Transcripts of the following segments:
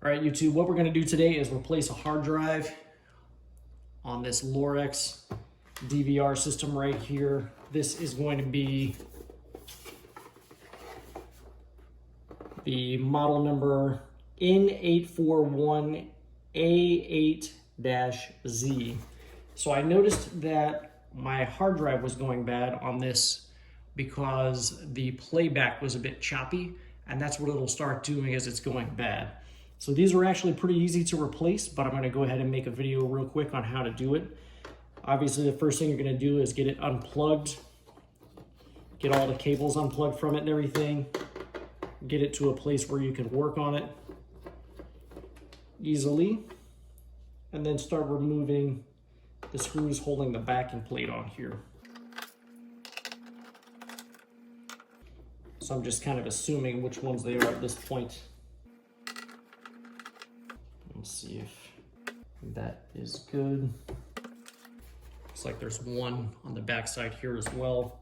All right, YouTube, what we're gonna do today is replace a hard drive on this Lorex DVR system right here. This is going to be the model number N841A8-Z. So I noticed that my hard drive was going bad on this because the playback was a bit choppy, and that's what it'll start doing as it's going bad. So these are actually pretty easy to replace, but I'm gonna go ahead and make a video real quick on how to do it. Obviously, the first thing you're gonna do is get it unplugged, get all the cables unplugged from it and everything, get it to a place where you can work on it easily, and then start removing the screws holding the backing plate on here. So I'm just kind of assuming which ones they are at this point. Let's see if that is good. Looks like there's one on the back side here as well.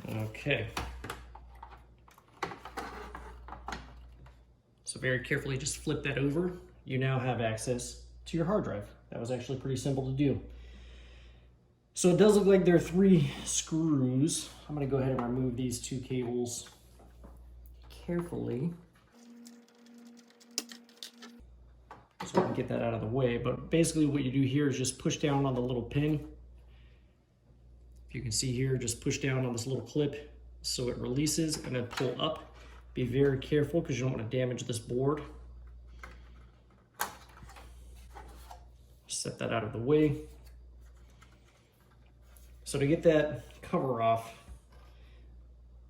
Okay. So very carefully just flip that over. You now have access to your hard drive. That was actually pretty simple to do. So it does look like there are 3 screws. I'm gonna go ahead and remove these 2 cables carefully, so we can get that out of the way. But basically what you do here is just push down on the little pin. If you can see here, just push down on this little clip so it releases, and then pull up. Be very careful because you don't want to damage this board. Set that out of the way. So to get that cover off,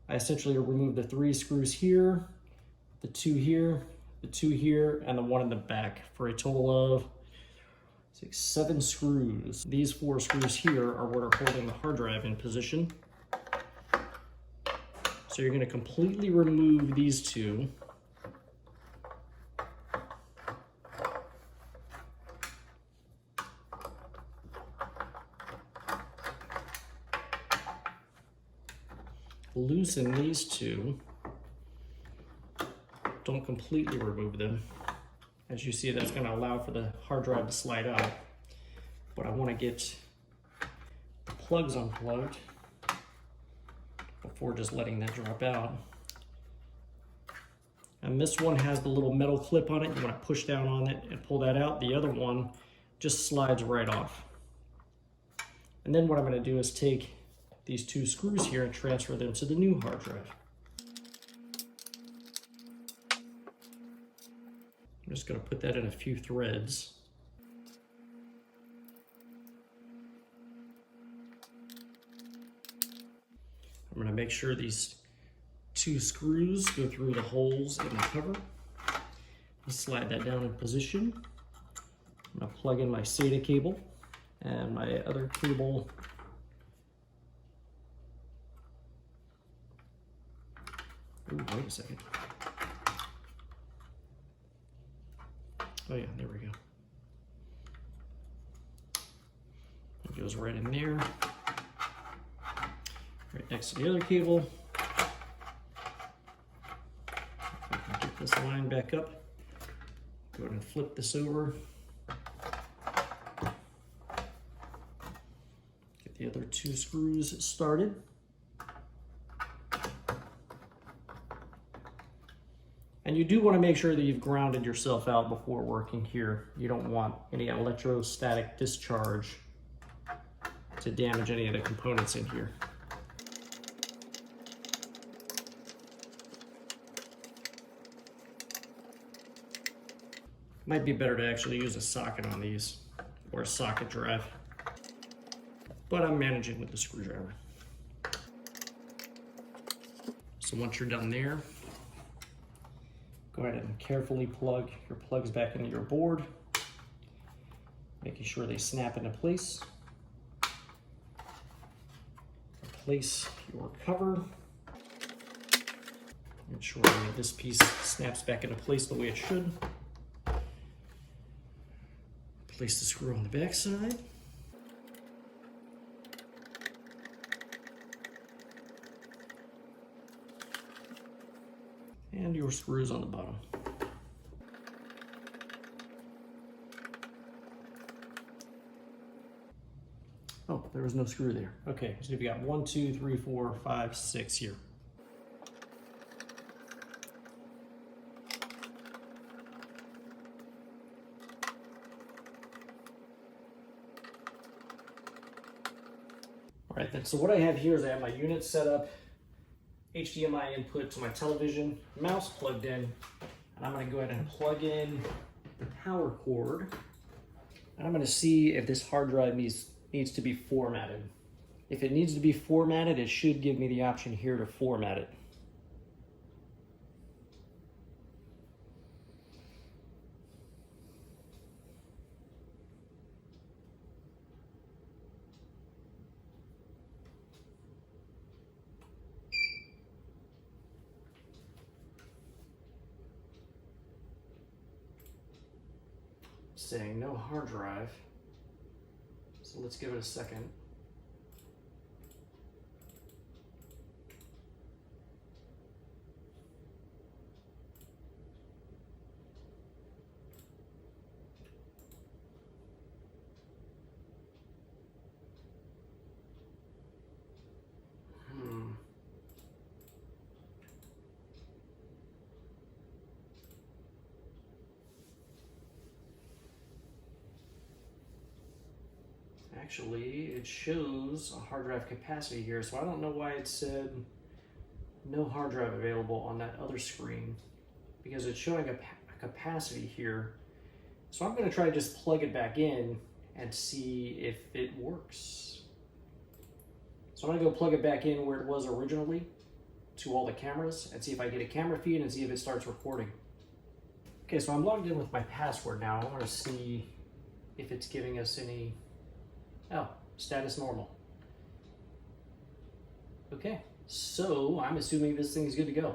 I essentially remove the 3 screws here, the 2 here, the 2 here, and the 1 in the back for a total of 7 screws. These 4 screws here are what are holding the hard drive in position. So you're going to completely remove these 2. Loosen these 2. Don't completely remove them. As you see, that's going to allow for the hard drive to slide out. But I want to get the plugs unplugged before just letting that drop out. And this one has the little metal clip on it. You want to push down on it and pull that out. The other one just slides right off. And then what I'm going to do is take these 2 screws here and transfer them to the new hard drive. I'm just going to put that in a few threads. I'm going to make sure these 2 screws go through the holes in the cover. Slide that down in position. I'm going to plug in my SATA cable and my other cable. Ooh, wait a second. Oh yeah, there we go. It goes right in there. Right next to the other cable. If I can get this line back up. Go ahead and flip this over. Get the other 2 screws started. And you do want to make sure that you've grounded yourself out before working here. You don't want any electrostatic discharge to damage any of the components in here. Might be better to actually use a socket on these, or a socket drive, but I'm managing with the screwdriver. So once you're done there, go ahead and carefully plug your plugs back into your board, making sure they snap into place. Replace your cover. Make sure that this piece snaps back into place the way it should. Place the screw on the back side. And your screws on the bottom. Oh, there was no screw there. Okay, so we've got 1, 2, 3, 4, 5, 6 here. All right, then, so what I have here is I have my unit set up, HDMI input to my television, mouse plugged in, and I'm gonna go ahead and plug in the power cord, and I'm gonna see if this hard drive needs to be formatted. If it needs to be formatted, it should give me the option here to format it. Saying no hard drive. So let's give it a second. Actually, it shows a hard drive capacity here, so I don't know why it said no hard drive available on that other screen, because it's showing a capacity here. So I'm going to try to just plug it back in and see if it works. So I'm going to go plug it back in where it was originally to all the cameras and see if I get a camera feed and see if it starts recording. Okay, so I'm logged in with my password now. I want to see if it's giving us any... Oh, status normal. Okay, so I'm assuming this thing is good to go.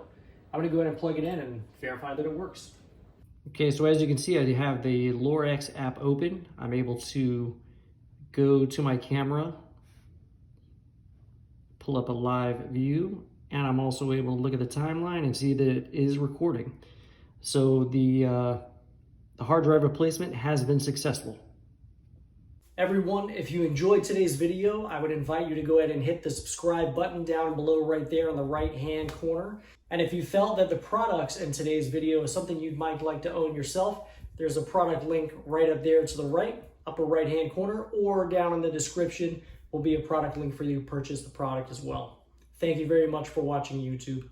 I'm gonna go ahead and plug it in and verify that it works. Okay, so as you can see, I have the Lorex app open. I'm able to go to my camera, pull up a live view, and I'm also able to look at the timeline and see that it is recording. So the hard drive replacement has been successful. Everyone, if you enjoyed today's video, I would invite you to go ahead and hit the subscribe button down below right there on the right-hand corner. And if you felt that the products in today's video is something you might like to own yourself, there's a product link right up there to the right, upper right-hand corner, or down in the description will be a product link for you to purchase the product as well. Thank you very much for watching YouTube.